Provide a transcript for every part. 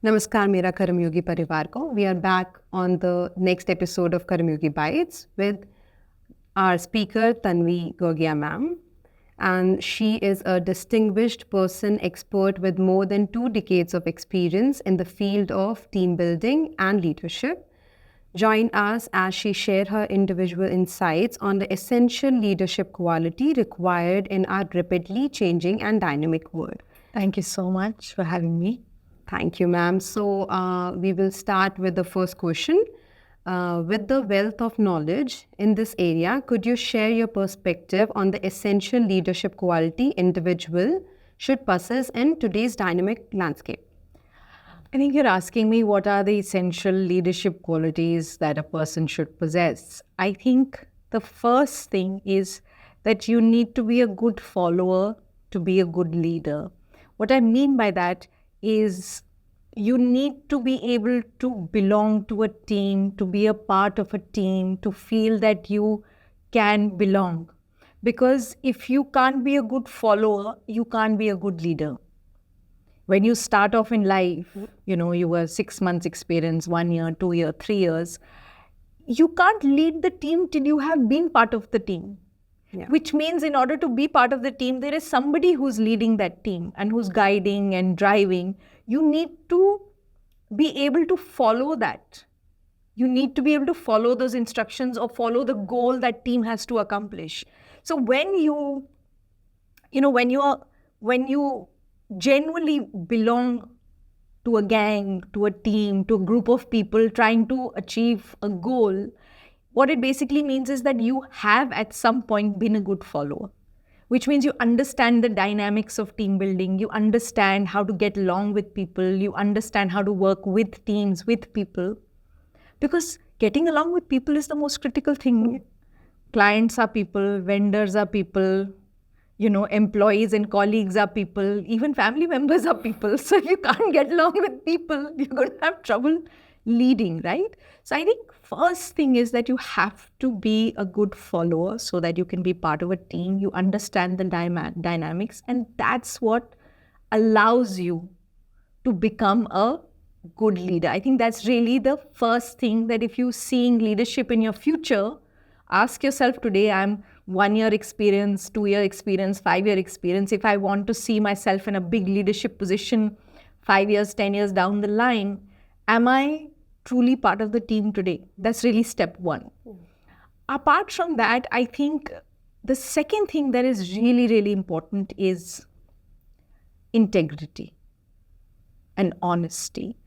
Namaskar, mera Karmayogi Parivar ko. We are back on the next episode of Karmayogi Bytes with our speaker Tunvey Gogia ma'am. And she is a distinguished person expert with more than 2 decades of experience in the field of team building and leadership. Join us as she shares her individual insights on the essential leadership quality required in our rapidly changing and dynamic world. Thank you so much for having me. Thank you, ma'am. So we will start with the first question. With the wealth of knowledge in this area, could you share your perspective on the essential leadership quality individual should possess in today's dynamic landscape? I think you're asking me what are the essential leadership qualities that a person should possess. I think the first thing is that you need to be a good follower to be a good leader. What I mean by that is you need to be able to belong to a team, to be a part of a team, to feel that you can belong. Because if you can't be a good follower, you can't be a good leader. When you start off in life, you were 6 months experience, 1 year, 2 year, 3 years, you can't lead the team till you have been part of the team. Yeah. Which means in order to be part of the team, there is somebody who's leading that team and who's guiding and driving. You need to be able to follow that. You need to be able to follow those instructions or follow the goal that team has to accomplish. So when you genuinely belong to a gang, to a team, to a group of people trying to achieve a goal, what it basically means is that you have at some point been a good follower, which means you understand the dynamics of team building, you understand how to get along with people, you understand how to work with teams, with people. Because getting along with people is the most critical thing. Clients are people, vendors are people, employees and colleagues are people, even family members are people. So if you can't get along with people, you're going to have trouble leading, right? So I think first thing is that you have to be a good follower so that you can be part of a team. You understand the dynamics, and that's what allows you to become a good leader. I think that's really the first thing, that if you're seeing leadership in your future, ask yourself today, I'm 1 year experience, 2 year experience, 5 year experience. If I want to see myself in a big leadership position 5 years, 10 years down the line, am I truly part of the team today? That's really step one. Apart from that, I think the second thing that is really, really important is integrity and honesty.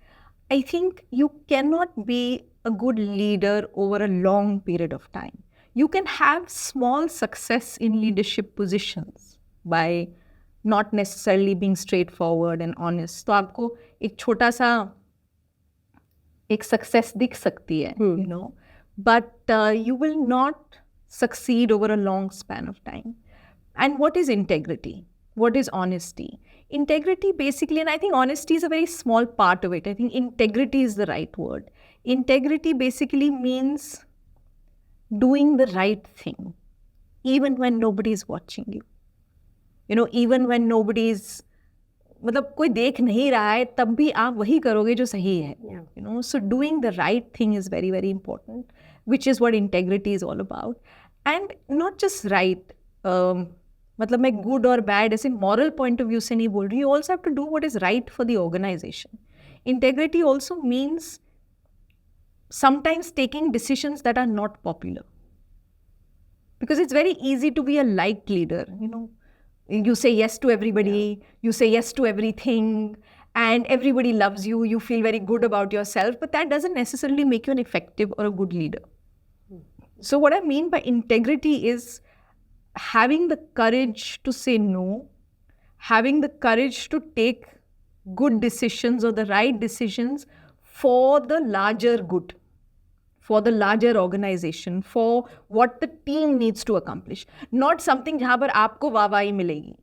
I think you cannot be a good leader over a long period of time. You can have small success in leadership positions by not necessarily being straightforward and honest. तो आपको एक छोटा सा एक success दिख सकती है, but you will not succeed over a long span of time. And what is integrity? What is honesty? Integrity basically, and I think honesty is a very small part of it. I think integrity is the right word. Integrity basically means doing the right thing, even when nobody is watching you. Even when nobody's, मतलब कोई देख नहीं रहा है, तब भी आप वही करोगे जो सही है. So doing the right thing is very, very important, which is what integrity is all about. And not just right, मतलब मैं good or bad ऐसे moral point of view से नहीं बोल रही. You also have to do what is right for the organization. Integrity also means sometimes taking decisions that are not popular. Because it's very easy to be a liked leader, You say yes to everybody, you say yes to everything, and everybody loves you, you feel very good about yourself, but that doesn't necessarily make you an effective or a good leader. So what I mean by integrity is having the courage to say no, having the courage to take good decisions or the right decisions for the larger good, for the larger organization, for what the team needs to accomplish. Not something जहाँ पर आपको वाहवाही मिलेगी.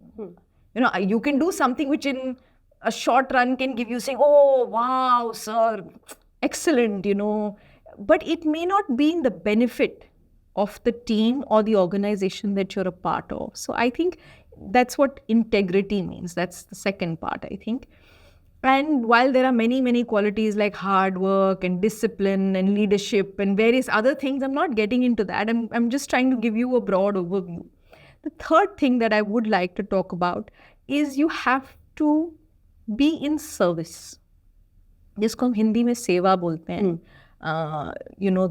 You can do something which in a short run can give you saying, oh, wow, sir, excellent, But it may not be in the benefit of the team or the organization that you're a part of. So I think that's what integrity means. That's the second part, I think. And while there are many qualities like hard work and discipline and leadership and various other things, I'm not getting into that. I'm just trying to give you a broad overview. The third thing that I would like to talk about is you have to be in service. जिसको हम हिंदी में सेवा बोलते हैं.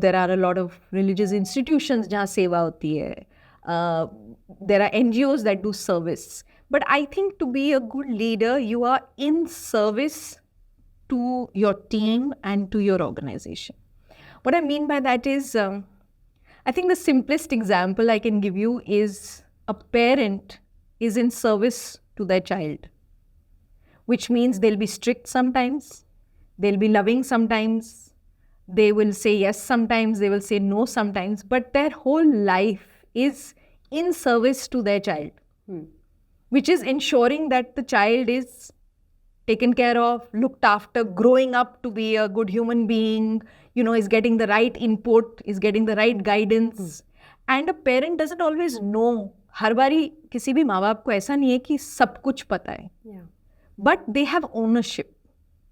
There are a lot of religious institutions जहाँ सेवा होती है. There are NGOs that do service. But I think to be a good leader, you are in service to your team and to your organization. What I mean by that is, I think the simplest example I can give you is a parent is in service to their child, which means they'll be strict sometimes, they'll be loving sometimes, they will say yes sometimes, they will say no sometimes, but their whole life is in service to their child, which is ensuring that the child is taken care of, looked after, growing up to be a good human being, is getting the right input, is getting the right guidance. And a parent doesn't always know. हर बारी किसी भी माँ बाप को ऐसा नहीं है कि सब कुछ पता है. But they have ownership,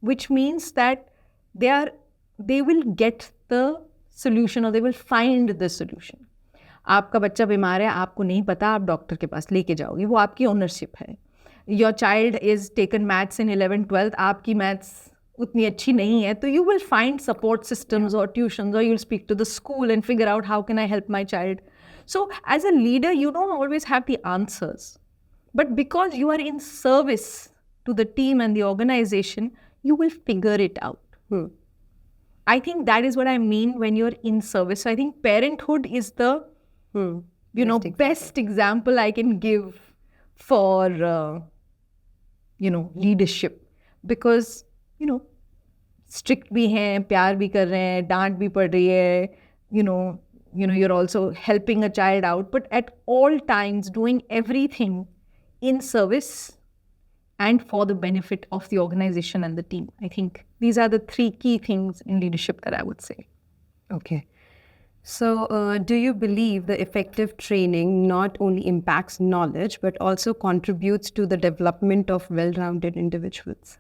which means that they will get the solution or they will find the solution. आपका बच्चा बीमार है, आपको नहीं पता, आप डॉक्टर के पास लेके जाओगे, वो आपकी ओनरशिप है. Your child is taken maths in 11th 12th, आपकी maths उतनी अच्छी नहीं है, तो you will find support systems or tuitions, or you'll speak to the school and figure out how can I help my child. So as a leader, you don't always have the answers, but because you are in service to the team and the organization, you will figure it out. I think that is what I mean when you're in service. So I think parenthood is the best example I can give for leadership, because strict भी हैं, प्यार भी कर रहे हैं, डांट भी पड़ रही है, you're also helping a child out, but at all times doing everything in service and for the benefit of the organization and the team. I think these are the three key things in leadership that I would say. Okay. So do you believe the effective training not only impacts knowledge, but also contributes to the development of well-rounded individuals?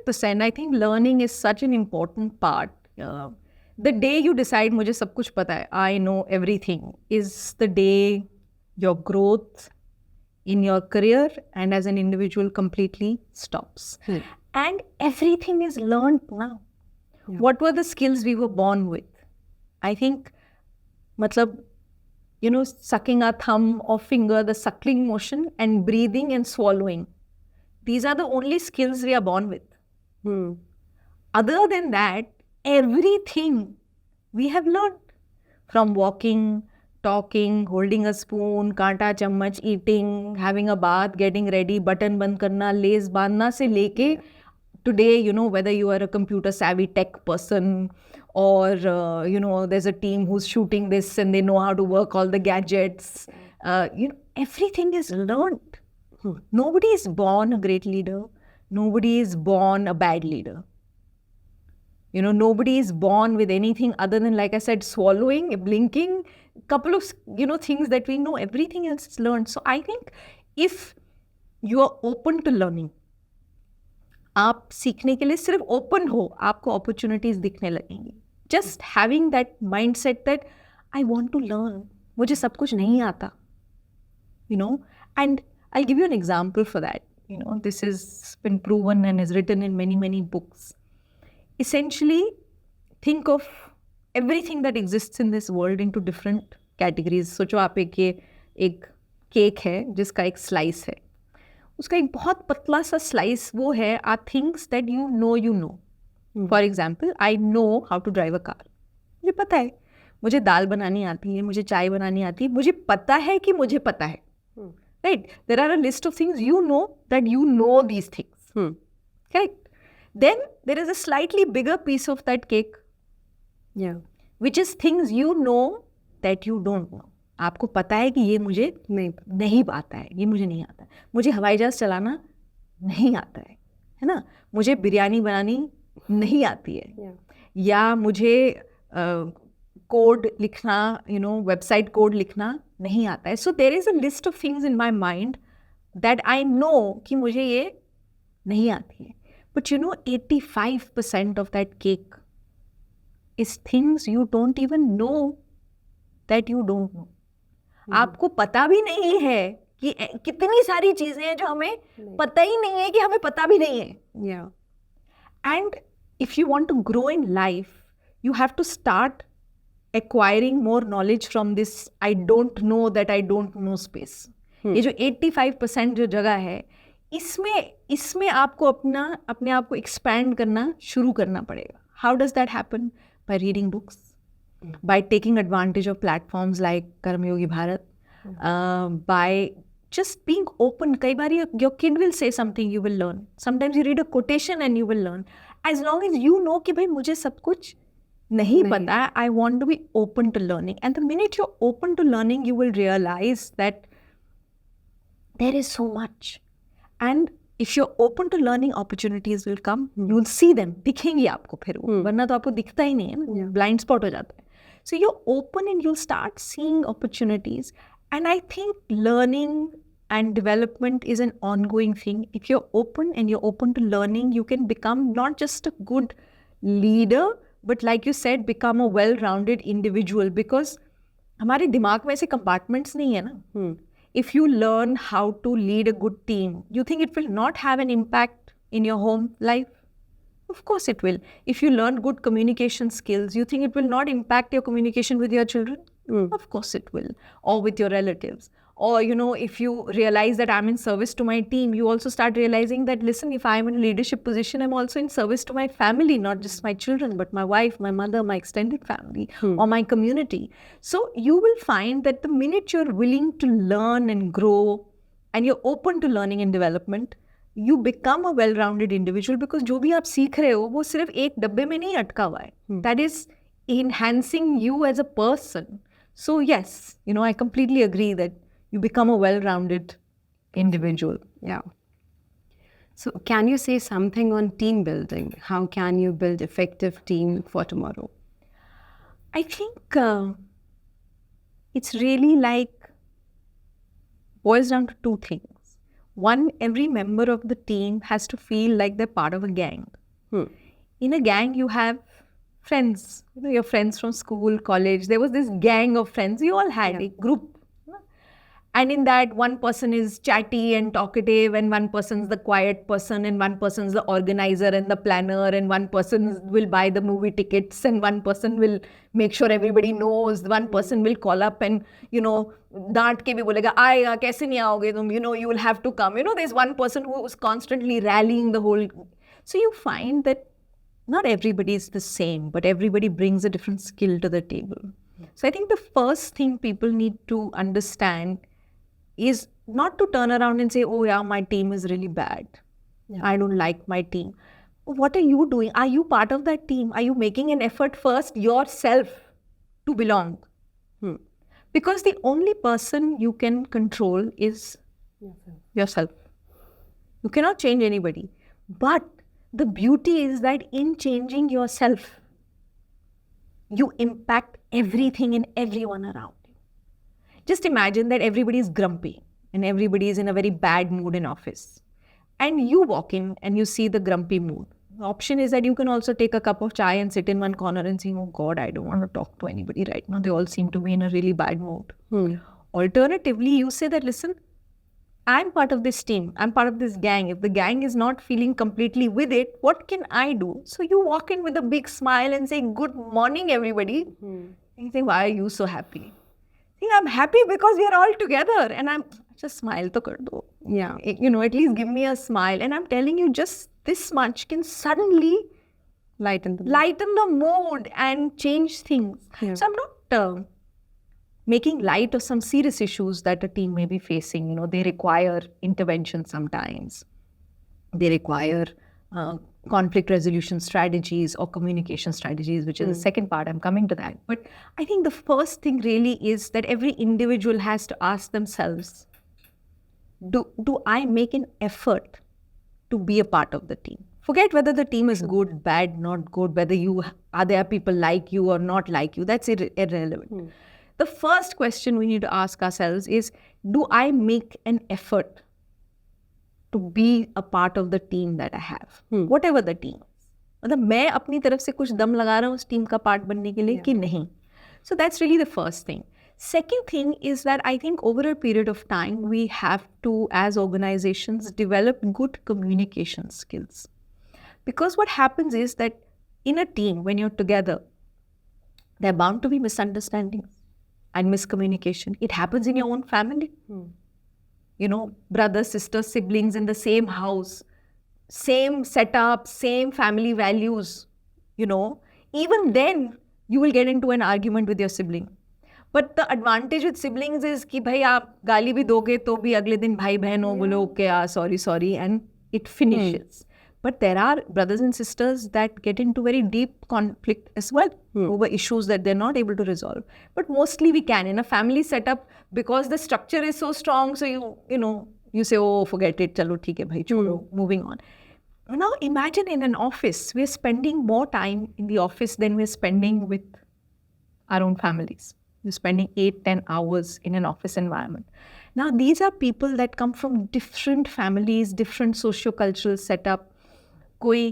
100%. I think learning is such an important part. The day you decide, मुझे सब कुछ पता है, I know everything, is the day your growth in your career and as an individual completely stops. And everything is learned now. Yeah. What were the skills we were born with? I think, sucking our thumb or finger, the suckling motion, and breathing and swallowing. These are the only skills we are born with. Other than that, everything we have learned, from walking, talking, holding a spoon, kaanta chammach, eating, having a bath, getting ready, button band karna, lace bandna se leke today, whether you are a computer savvy tech person or, there's a team who's shooting this and they know how to work all the gadgets. Everything is learned. Nobody is born a great leader. Nobody is born a bad leader. Nobody is born with anything other than, like I said, swallowing, blinking, couple of, things that we know. Everything else is learned. So I think if you are open to learning, आप सीखने के लिए सिर्फ open हो, आपको opportunities दिखने लगेंगी. Just having that mindset that I want to learn, मुझे सब कुछ नहीं आता, and I'll give you an example for that. This has been proven and is written in many books. Essentially, think of everything that exists in this world into different categories. सोचो आप एक cake है जिसका एक slice है, उसका एक बहुत पतला सा स्लाइस वो है are things that you know. For example, I know how to drive a car. मुझे पता है, मुझे दाल बनानी आती है, मुझे चाय बनानी आती है, मुझे पता है कि मुझे पता है. Right? There are a list of things that you know these things. Correct? Then there is a slightly bigger piece of that cake. Yeah. Which is things that you don't know. आपको पता है कि ये मुझे नहीं आता है, ये मुझे नहीं आता है, मुझे हवाई जहाज चलाना नहीं आता है ना, मुझे बिरयानी बनानी नहीं आती है, या मुझे कोड लिखना, वेबसाइट कोड लिखना नहीं आता है. So there is a list of things in my mind that I know कि मुझे ये नहीं आती है. But 85% of that cake is things you don't even know that you don't know. आपको पता भी नहीं है कि कितनी सारी चीजें हैं जो हमें पता ही नहीं है कि हमें पता भी नहीं है. Yeah. And if you want to grow in life, you have to start acquiring more knowledge from this I don't know that I don't know space. ये जो 85% जो जगह है, इसमें आपको अपने आप को expand करना शुरू करना पड़ेगा. How does that happen? By reading books, by taking advantage of platforms like Karmayogi Bharat, by just being open. कई बार your kid will say something, you will learn. Sometimes you read a quotation and you will learn. As long as you know कि भाई मुझे सब कुछ नहीं पता है, I want to be open to learning. And the minute you're open to learning, you will realize that there is so much. And if you're open to learning, opportunities will come. You'll see them. दिखेंगी आपको फिर वो. वरना तो आपको दिखता ही नहीं है ना. Blind spot हो जाता है. So you're open and you'll start seeing opportunities. And I think learning and development is an ongoing thing. If you're open and you're open to learning, you can become not just a good leader, but like you said, become a well-rounded individual. Because हमारे दिमाग में ऐसे compartments नहीं है ना. If you learn how to lead a good team, you think it will not have an impact in your home life? Of course it will. If you learn good communication skills, you think it will not impact your communication with your children? Of course it will. Or with your relatives. Or, if you realize that I'm in service to my team, you also start realizing that, listen, if I'm in a leadership position, I'm also in service to my family, not just my children, but my wife, my mother, my extended family, or my community. So you will find that the minute you're willing to learn and grow, and you're open to learning and development, you become a well-rounded individual, because जो भी आप सीख रहे हो वो सिर्फ एक डब्बे में नहीं अटका हुआ है. That is enhancing you as a person. So yes, I completely agree that you become a well-rounded individual. Yeah. So can you say something on team building? How can you build effective team for tomorrow? I think it's really boils down to two things. One, every member of the team has to feel like they're part of a gang. In a gang, you have friends, your friends from school, college. There was this gang of friends. We all had a group. And in that, one person is chatty and talkative, and one person's the quiet person, and one person's the organizer and the planner, and one person will buy the movie tickets, and one person will make sure everybody knows, one person will call up and, डांट के भी बोलेगा, आएगा, कैसे नहीं आओगे तुम, you will have to come. There's one person who is constantly rallying the whole. So you find that not everybody is the same, but everybody brings a different skill to the table. So I think the first thing people need to understand is not to turn around and say, oh yeah, my team is really bad. I don't like my team. What are you doing? Are you part of that team? Are you making an effort first yourself to belong? Because the only person you can control is yourself. You cannot change anybody. But the beauty is that in changing yourself, you impact everything and everyone around. Just imagine that everybody is grumpy and everybody is in a very bad mood in office. And you walk in and you see the grumpy mood. The option is that you can also take a cup of chai and sit in one corner and say, oh God, I don't want to talk to anybody right now. They all seem to be in a really bad mood. Alternatively, you say that, listen, I'm part of this team. I'm part of this gang. If the gang is not feeling completely with it, what can I do? So you walk in with a big smile and say, good morning, everybody. And you say, why are you so happy? I'm happy because we are all together, and I'm just smile to kar do. Yeah. At least give me a smile. And I'm telling you, just this much can suddenly lighten the mood and change things. So I'm not making light of some serious issues that a team may be facing. They require intervention sometimes. They require conflict resolution strategies or communication strategies, which is the second part. I'm coming to that. But I think the first thing really is that every individual has to ask themselves, do I make an effort to be a part of the team? Forget whether the team is good, bad, not good, whether there are people like you or not like you. That's irrelevant. The first question we need to ask ourselves is, do I make an effort to be a part of the team that I have, whatever the team. मतलब मैं अपनी तरफ से कुछ दम लगा रहा हूँ उस टीम का पार्ट बनने के लिए कि नहीं. So that's really the first thing. Second thing is that I think over a period of time, we have to, as organizations, develop good communication skills. Because what happens is that in a team, when you're together, there are bound to be misunderstandings and miscommunication. It happens in your own family. You know, brothers, sisters, siblings in the same house, same setup, same family values, you know. Even then, you will get into an argument with your sibling. But the advantage with siblings is कि भाई आप गाली भी दोगे तो भी अगले दिन भाई बहन हो बोलो okay sorry and it finishes. But there are brothers and sisters that get into very deep conflict as well over issues that they're not able to resolve. But mostly we can in a family setup because the structure is so strong. So you know you say oh forget it, chalo theek hai bhai chodo, moving on. Now imagine in an office we're spending more time in the office than we're spending with our own families. You're spending 8-10 hours in an office environment. Now, these are people that come from different families, different socio-cultural setup. कोई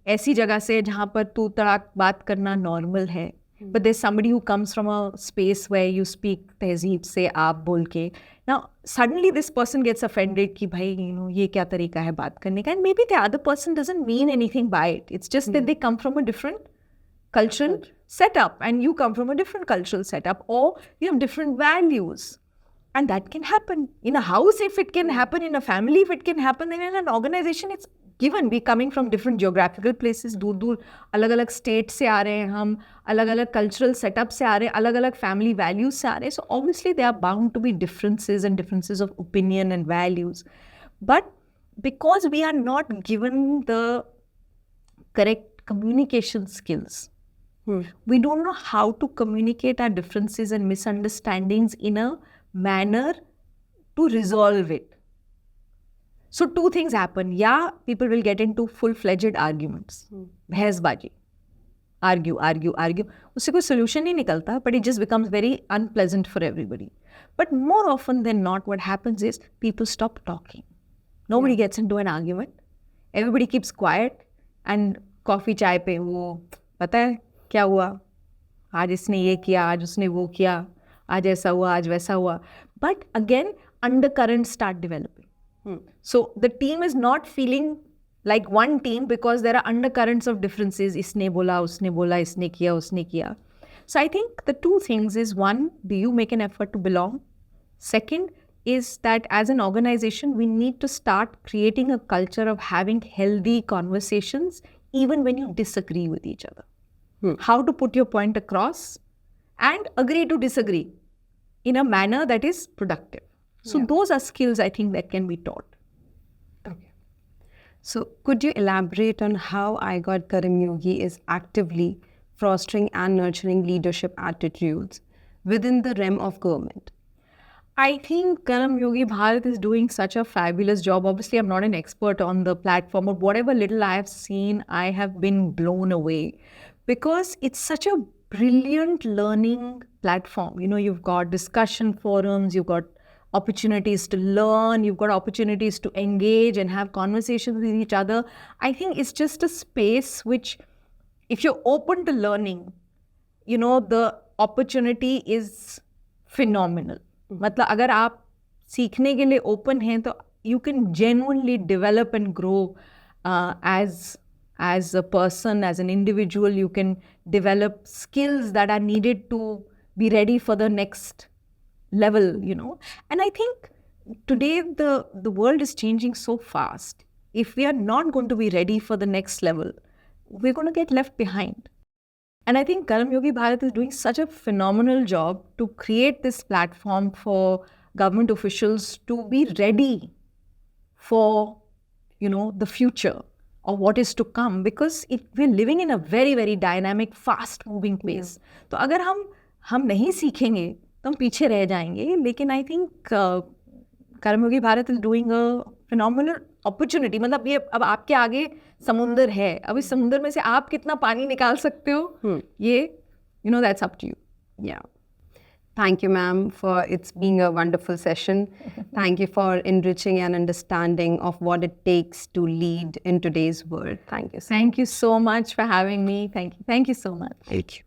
ऐसी जगह से जहाँ पर तू तड़ाक बात करना normal है. But there's somebody who comes from a space where you speak तहजीब से आप बोल के. Now, suddenly this person gets offended कि भाई, you know, ये क्या तरीका है बात करने का. And maybe the other person doesn't mean anything by it. It's just that they come from a different cultural setup and you come from a different cultural setup or you have different values. And that can happen. In a house, if it can happen, in a family, if it can happen, then in an organization, it's given. We coming from different geographical places, दूर-दूर अलग-अलग state से आ रहे हैं हम, अलग-अलग cultural setup से आ रहे हैं, अलग-अलग family values से आ रहे हैं. So obviously there are bound to be differences and differences of opinion and values. But because we are not given the correct communication skills, we don't know how to communicate our differences and misunderstandings in a manner to resolve it. So two things happen. Yeah, people will get into full-fledged arguments. Bhasbaji. Argue. Usse koi solution nahi nikalta, but it just becomes very unpleasant for everybody. But more often than not, what happens is people stop talking. Nobody gets into an argument. Everybody keeps quiet and coffee chai pe wo pata hai क्या हुआ आज इसने ये किया आज उसने वो किया आज ऐसा हुआ आज वैसा हुआ but again undercurrents start developing. So the team is not feeling like one team because there are undercurrents of differences. इसने बोला उसने बोला इसने किया उसने किया. So I think the two things is one, do you make an effort to belong? Second is that as an organization we need to start creating a culture of having healthy conversations even when you disagree with each other. How to put your point across and agree to disagree in a manner that is productive. So those are skills I think that can be taught. Okay. So could you elaborate on how I Got Karmayogi is actively fostering and nurturing leadership attitudes within the realm of government? I think Karmayogi Bharat is doing such a fabulous job. Obviously, I'm not an expert on the platform, but whatever little I have seen, I have been blown away. Because it's such a brilliant learning platform. You know, you've got discussion forums, you've got opportunities to learn, you've got opportunities to engage and have conversations with each other. I think it's just a space which, if you're open to learning, you know, the opportunity is phenomenal. मतलब अगर आप सीखने के लिए open हैं तो you can genuinely develop and grow as a person, as an individual. You can develop skills that are needed to be ready for the next level, you know. And I think today the world is changing so fast. If we are not going to be ready for the next level, we're going to get left behind. And I think Karmayogi Bharat is doing such a phenomenal job to create this platform for government officials to be ready for, you know, the future or what is to come, because we're living in a very, very dynamic, fast-moving pace. तो अगर हम नहीं सीखेंगे तो हम पीछे रह जाएंगे. लेकिन I think Karmayogi Bharat is doing a phenomenal opportunity. मतलब ये अब आपके आगे समुंदर है, अब इस समुंदर में से आप कितना पानी निकाल सकते हो, ये, you know, that's up to you. Yeah. Thank you, ma'am, for it's being a wonderful session. Thank you for enriching an understanding of what it takes to lead in today's world. Thank you. Thank you so much for having me. Thank you. Thank you so much. Thank you.